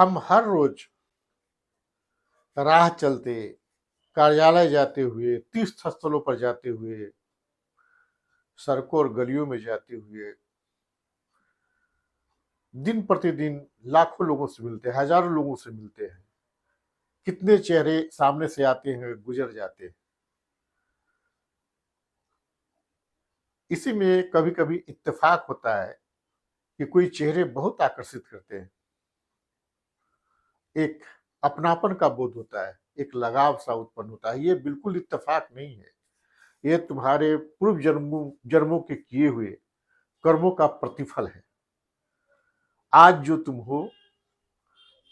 हम हर रोज राह चलते, कार्यालय जाते हुए, तीर्थ स्थलों पर जाते हुए, सड़कों और गलियों में जाते हुए दिन प्रतिदिन लाखों लोगों से मिलते हैं, हजारों लोगों से मिलते हैं। कितने चेहरे सामने से आते हैं, गुजर जाते हैं। इसी में कभी कभी इत्तेफाक होता है कि कोई चेहरे बहुत आकर्षित करते हैं। एक अपनापन का बोध होता है, एक लगाव सा उत्पन्न होता है। ये बिल्कुल इत्तेफाक नहीं है। ये तुम्हारे पूर्व जन्मों जन्मों के किए हुए कर्मों का प्रतिफल है। आज जो तुम हो,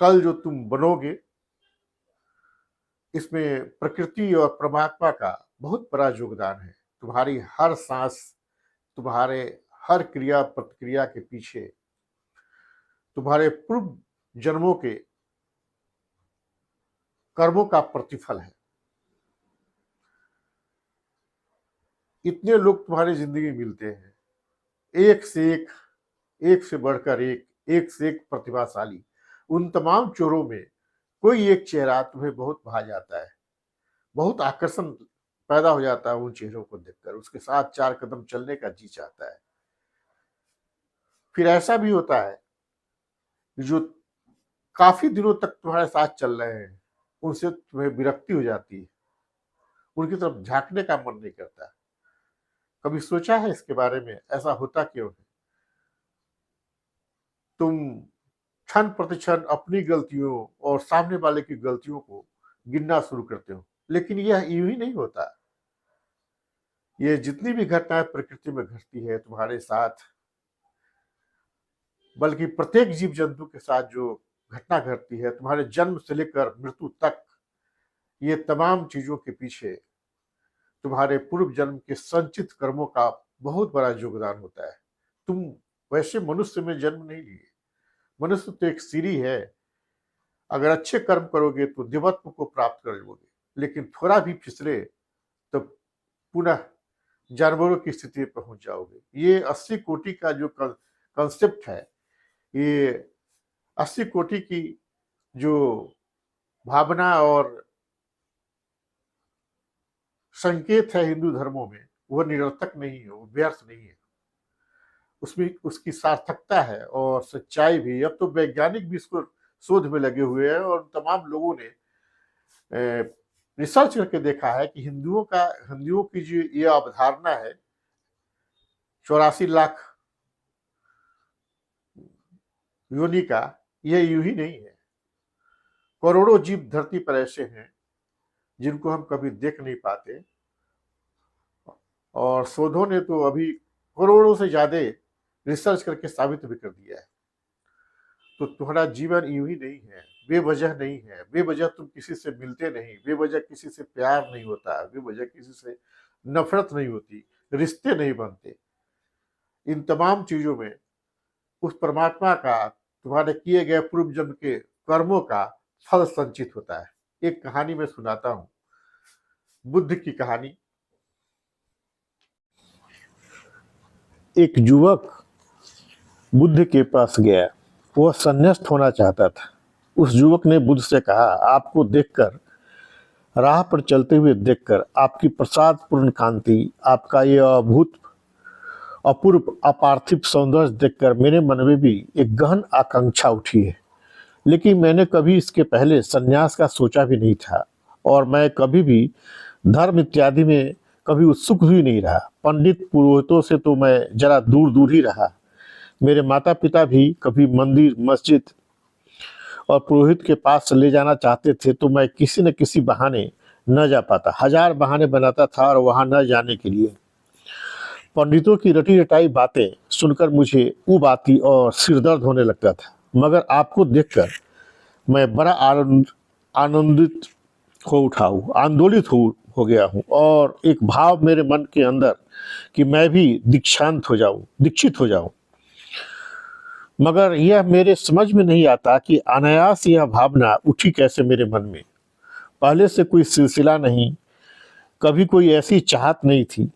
कल जो तुम बनोगे, इसमें प्रकृति और परमात्मा का बहुत बड़ा योगदान है। तुम्हारी हर सांस, तुम्हारे हर क्रिया प्रतिक्रिया के पीछे तुम्हारे पूर्व जन्मों के कर्मों का प्रतिफल है। इतने लोग तुम्हारी जिंदगी मिलते हैं, एक से एक से बढ़कर एक से एक प्रतिभाशाली। उन तमाम चोरों में कोई एक चेहरा तुम्हें बहुत भा जाता है, बहुत आकर्षण पैदा हो जाता है उन चेहरों को देखकर। उसके साथ चार कदम चलने का जी चाहता है। फिर ऐसा भी होता है जो काफी दिनों तक तुम्हारे साथ चल रहे हैं, उनसे तुम्हें विरक्ति हो जाती है, उनकी तरफ झांकने का मन नहीं करता। कभी सोचा है इसके बारे में, ऐसा होता क्यों है? तुम क्षण प्रतिक्षण अपनी गलतियों और सामने वाले की गलतियों को गिनना शुरू करते हो, लेकिन यह यूं ही नहीं होता। ये जितनी भी घटनाएं प्रकृति में घटती है तुम्हारे साथ, बल्कि प्रत्येक जीव जंतु के साथ जो घटना घटती है तुम्हारे जन्म से लेकर मृत्यु तक, ये तमाम चीजों के पीछे तुम्हारे पूर्व जन्म के संचित कर्मों का बहुत बड़ा योगदान होता है। तुम वैसे मनुष्य में जन्म नहीं लिए। मनुष्य तो एक सीढ़ी है। अगर अच्छे कर्म करोगे तो देवत्व को प्राप्त कर लोगे, लेकिन थोड़ा भी फिसले तो पुनः जानवरों की स्थिति पर पहुंच जाओगे। ये 80 कोटि का जो कंसेप्ट है, ये 80 कोटि की जो भावना और संकेत है हिंदू धर्मों में, वह निरर्थक नहीं है, वो व्यर्थ नहीं है। उसमें उसकी सार्थकता है और सच्चाई भी। अब तो वैज्ञानिक भी इसको शोध में लगे हुए हैं और तमाम लोगों ने रिसर्च करके देखा है कि हिंदुओं की जो ये अवधारणा है 84 लाख योनि का, यह यूं ही नहीं है। करोड़ों जीव धरती पर ऐसे हैं जिनको हम कभी देख नहीं पाते, और शोधों ने तो अभी करोड़ों से ज्यादा रिसर्च करके साबित भी कर दिया है। तो तुम्हारा जीवन यूं ही नहीं है, बेवजह नहीं है। बेवजह तुम किसी से मिलते नहीं, बेवजह किसी से प्यार नहीं होता, बेवजह किसी से नफरत नहीं होती, रिश्ते नहीं बनते। इन तमाम चीजों में उस परमात्मा का, तुम्हारे किए गए पूर्व जन्म के कर्मों का फल संचित होता है। एक कहानी में सुनाता हूं, बुद्ध की कहानी। एक युवक बुद्ध के पास गया। वह संन्यास्त होना चाहता था। उस युवक ने बुद्ध से कहा, आपको देखकर, राह पर चलते हुए देखकर, आपकी प्रसादपूर्ण कांति, आपका यह अपूर्व अपार्थिव सौंदर्य देखकर मेरे मन में भी एक गहन आकांक्षा उठी है। लेकिन मैंने कभी इसके पहले संन्यास का सोचा भी नहीं था, और मैं कभी भी धर्म इत्यादि में कभी उत्सुक भी नहीं रहा। पंडित पुरोहितों से तो मैं जरा दूर दूर ही रहा। मेरे माता पिता भी कभी मंदिर, मस्जिद और पुरोहित के पास ले जाना चाहते थे तो मैं किसी न किसी बहाने न जा पाता। हजार बहाने बनाता था और वहां न जाने के लिए। पंडितों की रटी रटाई बातें सुनकर मुझे ऊब आती और सिरदर्द होने लगता था। मगर आपको देखकर मैं बड़ा आनंदित हो उठा हूँ, आंदोलित हो गया हूँ, और एक भाव मेरे मन के अंदर कि मैं भी दीक्षित हो जाऊं। मगर यह मेरे समझ में नहीं आता कि अनायास यह भावना उठी कैसे मेरे मन में। पहले से कोई सिलसिला नहीं, कभी कोई ऐसी चाहत नहीं थी,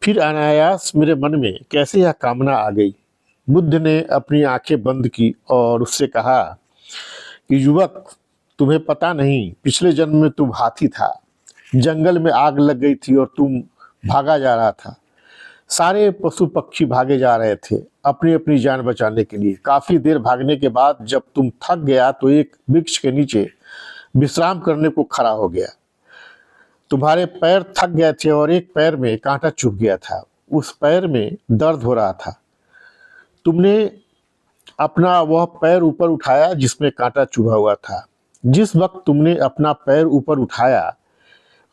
फिर अनायास मेरे मन में कैसे यह कामना आ गई। बुद्ध ने अपनी आंखें बंद की और उससे कहा, कि युवक, तुम्हें पता नहीं, पिछले जन्म में तुम हाथी था, जंगल में आग लग गई थी और तुम भागा जा रहा था। सारे पशु पक्षी भागे जा रहे थे अपनी अपनी जान बचाने के लिए। काफी देर भागने के बाद जब तुम थक गया तो एक वृक्ष के नीचे विश्राम करने को खड़ा हो गया। तुम्हारे पैर थक गए थे और एक पैर में कांटा चुभ गया था। उस पैर में दर्द हो रहा था। तुमने अपना वह पैर ऊपर उठाया जिसमें कांटा चुभा हुआ था। जिस वक्त तुमने अपना पैर ऊपर उठाया,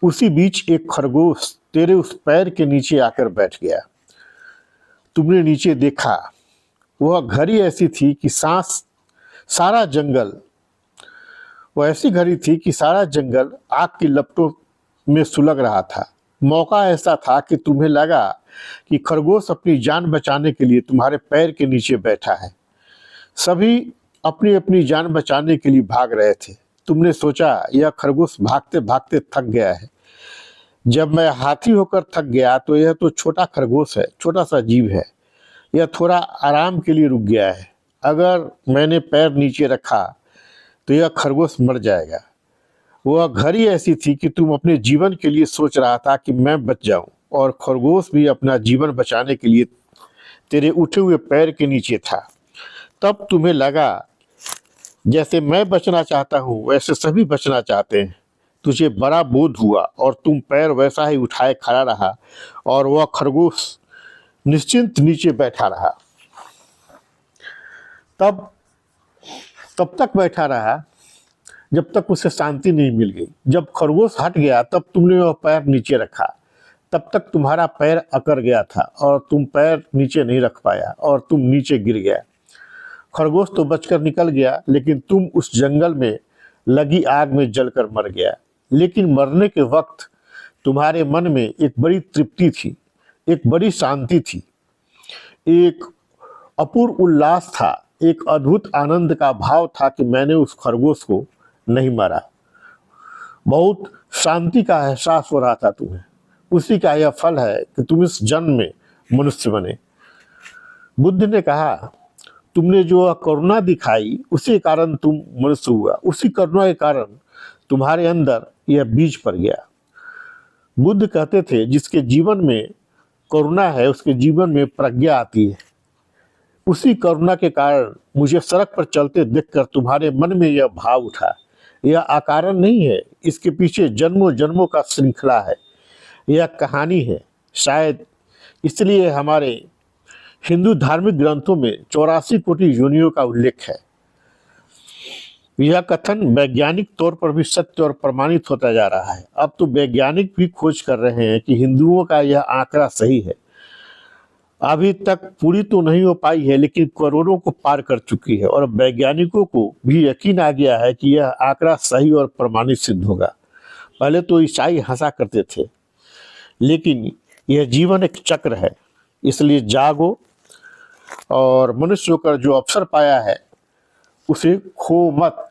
उसी बीच एक खरगोश तेरे उस पैर के नीचे आकर बैठ गया। तुमने नीचे देखा, वह घड़ी ऐसी थी कि सारा जंगल वह ऐसी घड़ी थी कि सारा जंगल आग की लपटों में सुलग रहा था। मौका ऐसा था कि तुम्हें लगा कि खरगोश अपनी जान बचाने के लिए तुम्हारे पैर के नीचे बैठा है। सभी अपनी अपनी जान बचाने के लिए भाग रहे थे। तुमने सोचा यह खरगोश भागते भागते थक गया है। जब मैं हाथी होकर थक गया तो यह तो छोटा खरगोश है, छोटा सा जीव है, यह थोड़ा आराम के लिए रुक गया है। अगर मैंने पैर नीचे रखा तो यह खरगोश मर जाएगा। वह घड़ी ऐसी थी कि तुम अपने जीवन के लिए सोच रहा था कि मैं बच जाऊं, और खरगोश भी अपना जीवन बचाने के लिए तेरे उठे हुए पैर के नीचे था। तब तुम्हें लगा जैसे मैं बचना चाहता हूं वैसे सभी बचना चाहते हैं। तुझे बड़ा बोध हुआ और तुम पैर वैसा ही उठाए खड़ा रहा और वह खरगोश निश्चिंत नीचे बैठा रहा। तब तक बैठा रहा जब तक उसे शांति नहीं मिल गई। जब खरगोश हट गया तब तुमने वह पैर नीचे रखा। तब तक तुम्हारा पैर अकड़ गया था और तुम पैर नीचे नहीं रख पाया और तुम नीचे गिर गया। खरगोश तो बचकर निकल गया, लेकिन तुम उस जंगल में लगी आग में जलकर मर गया। लेकिन मरने के वक्त तुम्हारे मन में एक बड़ी तृप्ति थी, एक बड़ी शांति थी, एक अपूर्व उल्लास था, एक अद्भुत आनंद का भाव था कि मैंने उस खरगोश को नहीं मारा। बहुत शांति का एहसास हो रहा था तुम्हें। उसी का यह फल है कि तुम इस जन्म में मनुष्य बने। बुद्ध ने कहा, तुमने जो करुणा दिखाई उसी कारण तुम मनुष्य हुआ। उसी करुणा के कारण तुम्हारे अंदर यह बीज पड़ गया। बुद्ध कहते थे, जिसके जीवन में करुणा है उसके जीवन में प्रज्ञा आती है। उसी करुणा के कारण मुझे सड़क पर चलते देखकर तुम्हारे मन में यह भाव उठा। यह अकारण नहीं है, इसके पीछे जन्मों जन्मों का श्रृंखला है, यह कहानी है। शायद इसलिए हमारे हिंदू धार्मिक ग्रंथों में 84 कोटि योनियों का उल्लेख है। यह कथन वैज्ञानिक तौर पर भी सत्य और प्रमाणित होता जा रहा है। अब तो वैज्ञानिक भी खोज कर रहे हैं कि हिंदुओं का यह आंकड़ा सही है। अभी तक पूरी तो नहीं हो पाई है, लेकिन करोड़ों को पार कर चुकी है और वैज्ञानिकों को भी यकीन आ गया है कि यह आंकड़ा सही और प्रमाणित सिद्ध होगा। पहले तो ईसाई हंसा करते थे, लेकिन यह जीवन एक चक्र है, इसलिए जागो और मनुष्य होकर जो अवसर पाया है उसे खो मत।